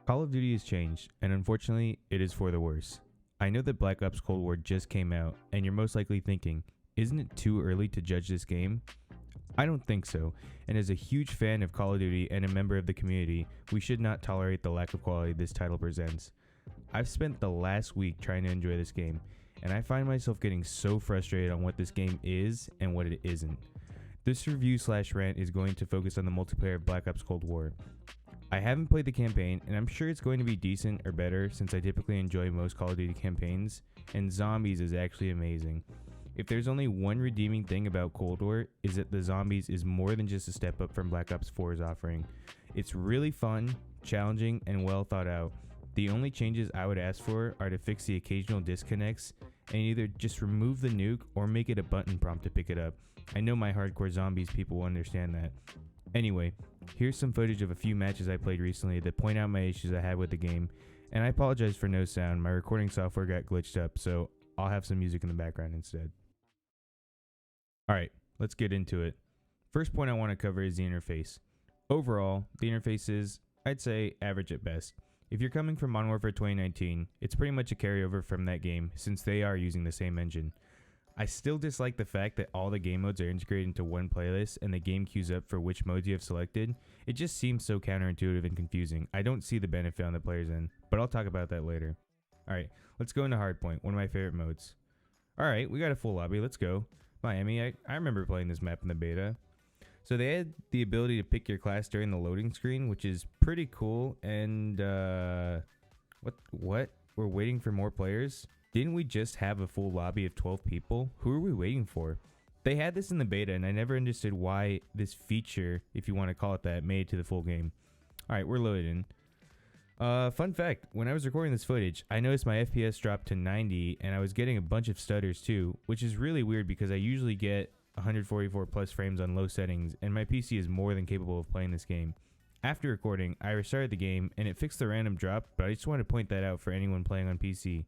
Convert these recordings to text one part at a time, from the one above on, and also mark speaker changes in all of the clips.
Speaker 1: Call of Duty has changed, and unfortunately, it is for the worse. I know that Black Ops Cold War just came out, and you're most likely thinking, isn't it too early to judge this game? I don't think so, and as a huge fan of Call of Duty and a member of the community, we should not tolerate the lack of quality this title presents. I've spent the last week trying to enjoy this game, and I find myself getting so frustrated on what this game is and what it isn't. This review/rant is going to focus on the multiplayer of Black Ops Cold War. I haven't played the campaign, and I'm sure it's going to be decent or better since I typically enjoy most Call of Duty campaigns, and Zombies is actually amazing. If there's only one redeeming thing about Cold War, is that the Zombies is more than just a step up from Black Ops 4's offering. It's really fun, challenging, and well thought out. The only changes I would ask for are to fix the occasional disconnects and either just remove the nuke or make it a button prompt to pick it up. I know my hardcore Zombies people will understand that. Anyway, here's some footage of a few matches I played recently that point out my issues I had with the game, and I apologize for no sound. My recording software got glitched up, so I'll have some music in the background instead. Alright, let's get into it. First point I want to cover is the interface. Overall, the interface is, I'd say, average at best. If you're coming from Modern Warfare 2019, it's pretty much a carryover from that game since they are using the same engine. I still dislike the fact that all the game modes are integrated into one playlist and the game queues up for which modes you have selected. It just seems so counterintuitive and confusing. I don't see the benefit on the player's end, but I'll talk about that later. Alright, let's go into Hardpoint, one of my favorite modes. Alright, we got a full lobby, let's go. Miami, I remember playing this map in the beta. So they had the ability to pick your class during the loading screen, which is pretty cool, and what? We're waiting for more players? Didn't we just have a full lobby of 12 people? Who are we waiting for? They had this in the beta, and I never understood why this feature, if you want to call it that, made it to the full game. Alright, we're loaded in. Fun fact, when I was recording this footage, I noticed my FPS dropped to 90, and I was getting a bunch of stutters too, which is really weird because I usually get 144 plus frames on low settings, and my PC is more than capable of playing this game. After recording, I restarted the game, and it fixed the random drop, but I just want to point that out for anyone playing on PC.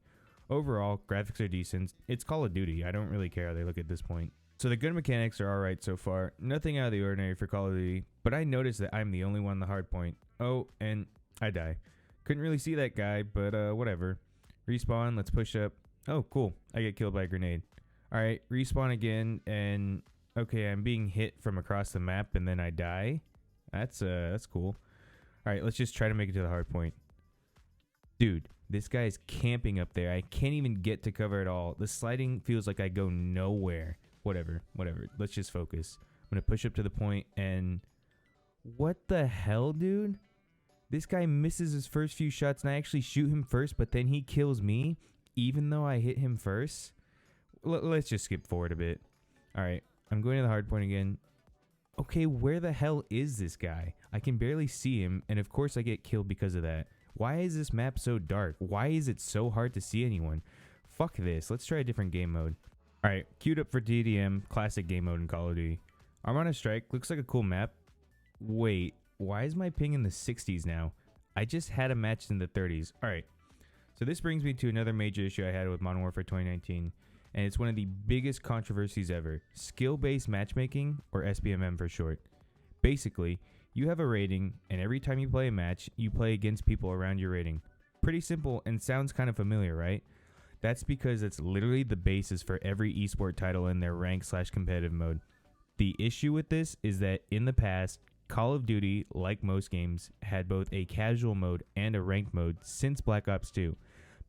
Speaker 1: Overall, graphics are decent. It's Call of Duty. I don't really care how they look at this point. So the gun mechanics are alright so far. Nothing out of the ordinary for Call of Duty, but I noticed that I'm the only one on the hard point. Oh, and I die. Couldn't really see that guy, but whatever. Respawn, let's push up. Oh, cool. I get killed by a grenade. Alright, respawn again, and okay, I'm being hit from across the map, and then I die. That's cool. Alright, let's just try to make it to the hard point. Dude, this guy is camping up there. I can't even get to cover at all. The sliding feels like I go nowhere. Whatever. Let's just focus. I'm going to push up to the point and... What the hell, dude? This guy misses his first few shots and I actually shoot him first, but then he kills me, even though I hit him first? Let's just skip forward a bit. Alright, I'm going to the hard point again. Okay, where the hell is this guy? I can barely see him, and of course I get killed because of that. Why is this map so dark? Why is it so hard to see anyone? Fuck this. Let's try a different game mode. Alright, queued up for DDM, classic game mode in Call of Duty. Armada Strike looks like a cool map. Wait, why is my ping in the 60s now? I just had a match in the 30s. Alright, so this brings me to another major issue I had with Modern Warfare 2019. And it's one of the biggest controversies ever. Skill-based matchmaking, or SBMM for short. Basically, you have a rating, and every time you play a match, you play against people around your rating. Pretty simple and sounds kind of familiar, right? That's because it's literally the basis for every esport title in their rank/competitive mode. The issue with this is that in the past, Call of Duty, like most games, had both a casual mode and a ranked mode since Black Ops 2.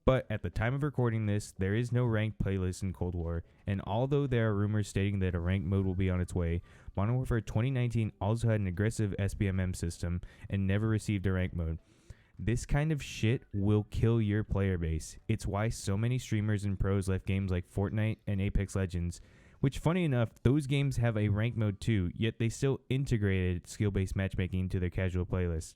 Speaker 1: But at the time of recording this, there is no ranked playlist in Cold War, and although there are rumors stating that a ranked mode will be on its way, Modern Warfare 2019 also had an aggressive SBMM system and never received a ranked mode. This kind of shit will kill your player base. It's why so many streamers and pros left games like Fortnite and Apex Legends, which funny enough, those games have a ranked mode too, yet they still integrated skill-based matchmaking into their casual playlist.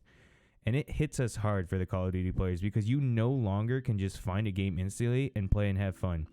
Speaker 1: And it hits us hard for the Call of Duty players because you no longer can just find a game instantly and play and have fun.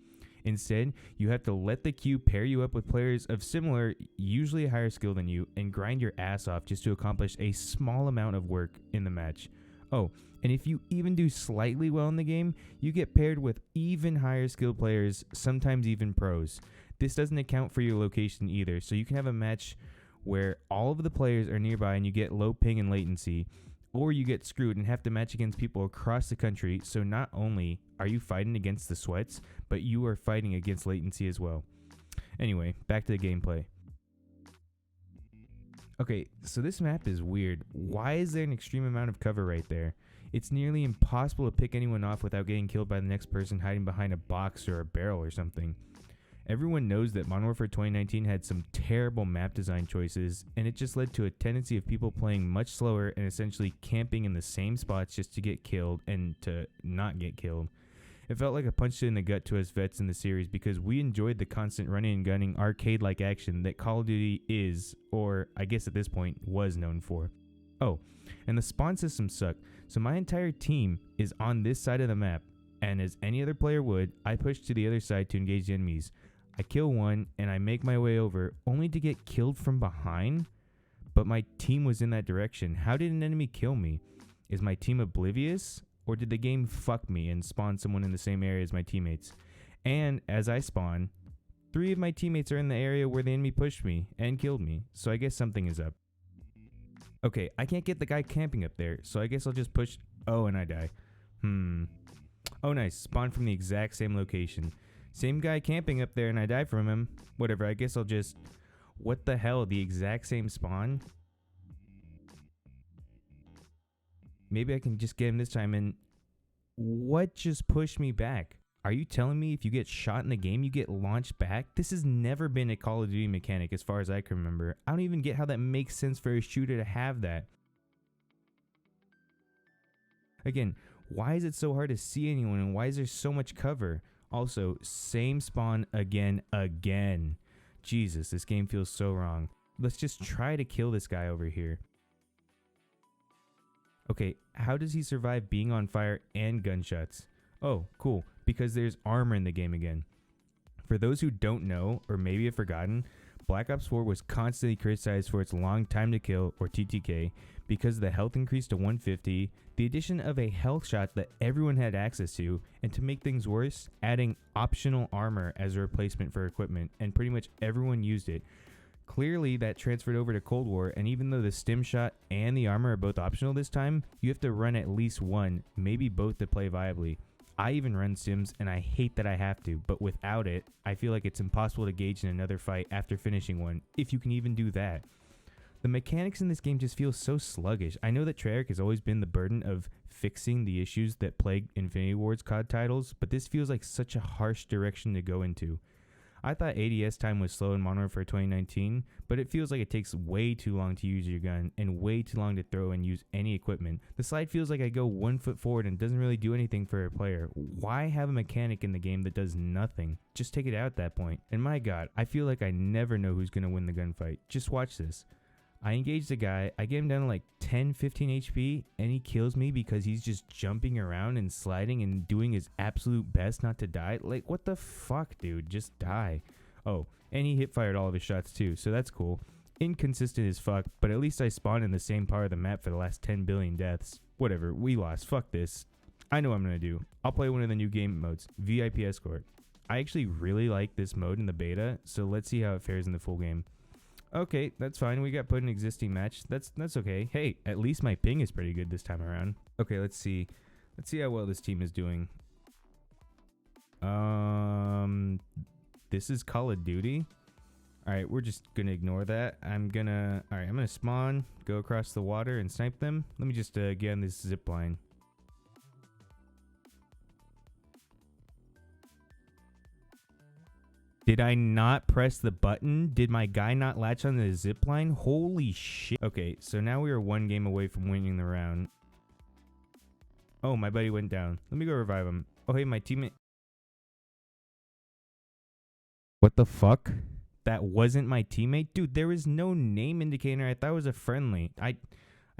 Speaker 1: Instead, you have to let the queue pair you up with players of similar, usually higher skill than you, and grind your ass off just to accomplish a small amount of work in the match. Oh, and if you even do slightly well in the game, you get paired with even higher skill players, sometimes even pros. This doesn't account for your location either, so you can have a match where all of the players are nearby and you get low ping and latency, or you get screwed and have to match against people across the country. So not only are you fighting against the sweats, but you are fighting against latency as well. Anyway, back to the gameplay. Okay, so this map is weird. Why is there an extreme amount of cover right there? It's nearly impossible to pick anyone off without getting killed by the next person hiding behind a box or a barrel or something. Everyone knows that Modern Warfare 2019 had some terrible map design choices, and it just led to a tendency of people playing much slower and essentially camping in the same spots just to get killed and to not get killed. It felt like a punch in the gut to us vets in the series because we enjoyed the constant running and gunning arcade-like action that Call of Duty is, or I guess at this point, was known for. Oh, and the spawn system sucked, so my entire team is on this side of the map, and as any other player would, I push to the other side to engage the enemies. I kill one, and I make my way over, only to get killed from behind? But my team was in that direction. How did an enemy kill me? Is my team oblivious? Or did the game fuck me and spawn someone in the same area as my teammates? And as I spawn, 3 of my teammates are in the area where the enemy pushed me and killed me, so I guess something is up. Okay, I can't get the guy camping up there, so I guess I'll just push. Oh, and I die. Oh, nice. Spawn from the exact same location. Same guy camping up there and I die from him. Whatever, I guess I'll just... What the hell? The exact same spawn? Maybe I can just get him this time and... What just pushed me back? Are you telling me if you get shot in the game, you get launched back? This has never been a Call of Duty mechanic as far as I can remember. I don't even get how that makes sense for a shooter to have that. Again, why is it so hard to see anyone and why is there so much cover? Also, same spawn again. Jesus, this game feels so wrong. Let's just try to kill this guy over here. Okay, how does he survive being on fire and gunshots? Oh, cool, because there's armor in the game again. For those who don't know, or maybe have forgotten, Black Ops 4 was constantly criticized for its long time to kill, or TTK, because the health increased to 150, the addition of a health shot that everyone had access to, and to make things worse, adding optional armor as a replacement for equipment, and pretty much everyone used it. Clearly that transferred over to Cold War, and even though the stim shot and the armor are both optional this time, you have to run at least one, maybe both to play viably. I even run stims and I hate that I have to, but without it, I feel like it's impossible to gauge in another fight after finishing one, if you can even do that. The mechanics in this game just feel so sluggish. I know that Treyarch has always been the burden of fixing the issues that plague Infinity Ward's COD titles, but this feels like such a harsh direction to go into. I thought ADS time was slow in Modern Warfare 2019, but it feels like it takes way too long to use your gun and way too long to throw and use any equipment. The slide feels like I go 1 foot forward and doesn't really do anything for a player. Why have a mechanic in the game that does nothing? Just take it out at that point. And my god, I feel like I never know who's going to win the gunfight. Just watch this. I engage the guy, I get him down to like 10, 15 HP, and he kills me because he's just jumping around and sliding and doing his absolute best not to die. Like, what the fuck, dude? Just die. Oh, and he hip-fired all of his shots too, so that's cool. Inconsistent as fuck, but at least I spawned in the same part of the map for the last 10 billion deaths. Whatever, we lost. Fuck this. I know what I'm gonna do. I'll play one of the new game modes, VIP Escort. I actually really like this mode in the beta, so let's see how it fares in the full game. Okay, that's fine. We got put in an existing match. That's okay. Hey, at least my ping is pretty good this time around. Okay, let's see. Let's see how well this team is doing. This is Call of Duty. All right, we're just gonna ignore that. I'm gonna spawn, go across the water and snipe them. Let me just get on this zip line. Did I not press the button? Did my guy not latch on the zip line? Holy shit. Okay, so now we are 1 game away from winning the round. Oh, my buddy went down. Let me go revive him. Oh, hey, my teammate. What the fuck? That wasn't my teammate? Dude, there was no name indicator. I thought it was a friendly. I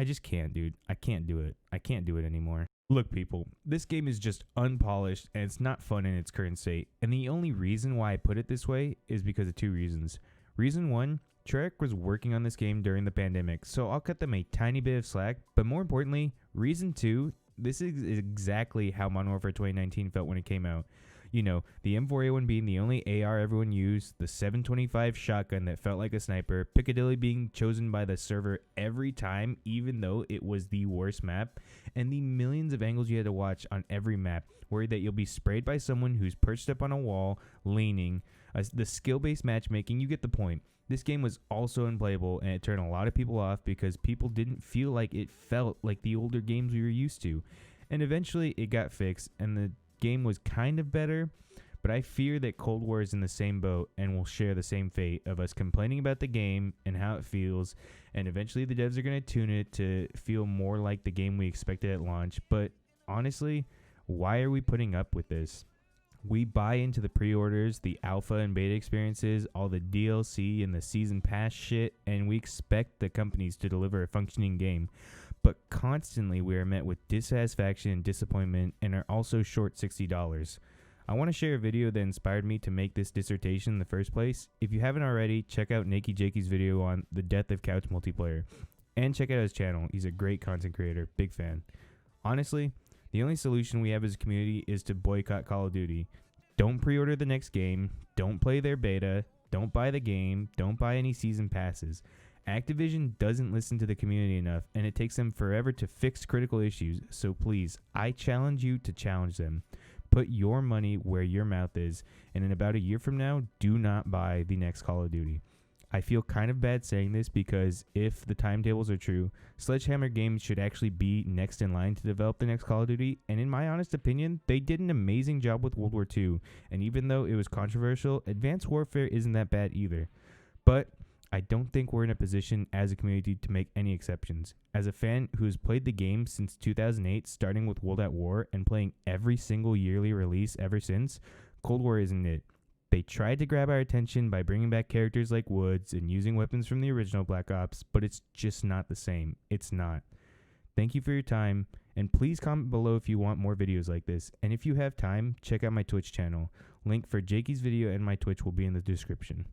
Speaker 1: just can't, dude. I can't do it. I can't do it anymore. Look, people, this game is just unpolished and it's not fun in its current state. And the only reason why I put it this way is because of 2 reasons. Reason 1, Treyarch was working on this game during the pandemic, so I'll cut them a tiny bit of slack. But more importantly, reason 2, this is exactly how Modern Warfare 2019 felt when it came out. The M4A1 being the only AR everyone used, the 725 shotgun that felt like a sniper, Piccadilly being chosen by the server every time, even though it was the worst map, and the millions of angles you had to watch on every map, worried that you'll be sprayed by someone who's perched up on a wall, leaning, the skill-based matchmaking, you get the point. This game was also unplayable, and it turned a lot of people off because people didn't feel like it felt like the older games we were used to. And eventually it got fixed, and the game was kind of better, but I fear that Cold War is in the same boat and will share the same fate of us complaining about the game and how it feels, and eventually the devs are going to tune it to feel more like the game we expected at launch. But honestly, why are we putting up with this? We buy into the pre-orders, the alpha and beta experiences, all the DLC and the season pass shit, and we expect the companies to deliver a functioning game. But constantly we are met with dissatisfaction and disappointment and are also short $60. I want to share a video that inspired me to make this dissertation in the first place. If you haven't already, check out Nakey Jakey's video on the death of couch multiplayer. And check out his channel. He's a great content creator. Big fan. Honestly, the only solution we have as a community is to boycott Call of Duty. Don't pre-order the next game. Don't play their beta. Don't buy the game. Don't buy any season passes. Activision doesn't listen to the community enough, and it takes them forever to fix critical issues. So please, I challenge you to challenge them. Put your money where your mouth is, and in about a year from now, do not buy the next Call of Duty. I feel kind of bad saying this because if the timetables are true, Sledgehammer Games should actually be next in line to develop the next Call of Duty, and in my honest opinion, they did an amazing job with World War II, and even though it was controversial, Advanced Warfare isn't that bad either. But I don't think we're in a position as a community to make any exceptions. As a fan who's played the game since 2008, starting with World at War and playing every single yearly release ever since, Cold War isn't it. They tried to grab our attention by bringing back characters like Woods and using weapons from the original Black Ops, but it's just not the same. It's not. Thank you for your time, and please comment below if you want more videos like this. And if you have time, check out my Twitch channel. Link for Jakey's video and my Twitch will be in the description.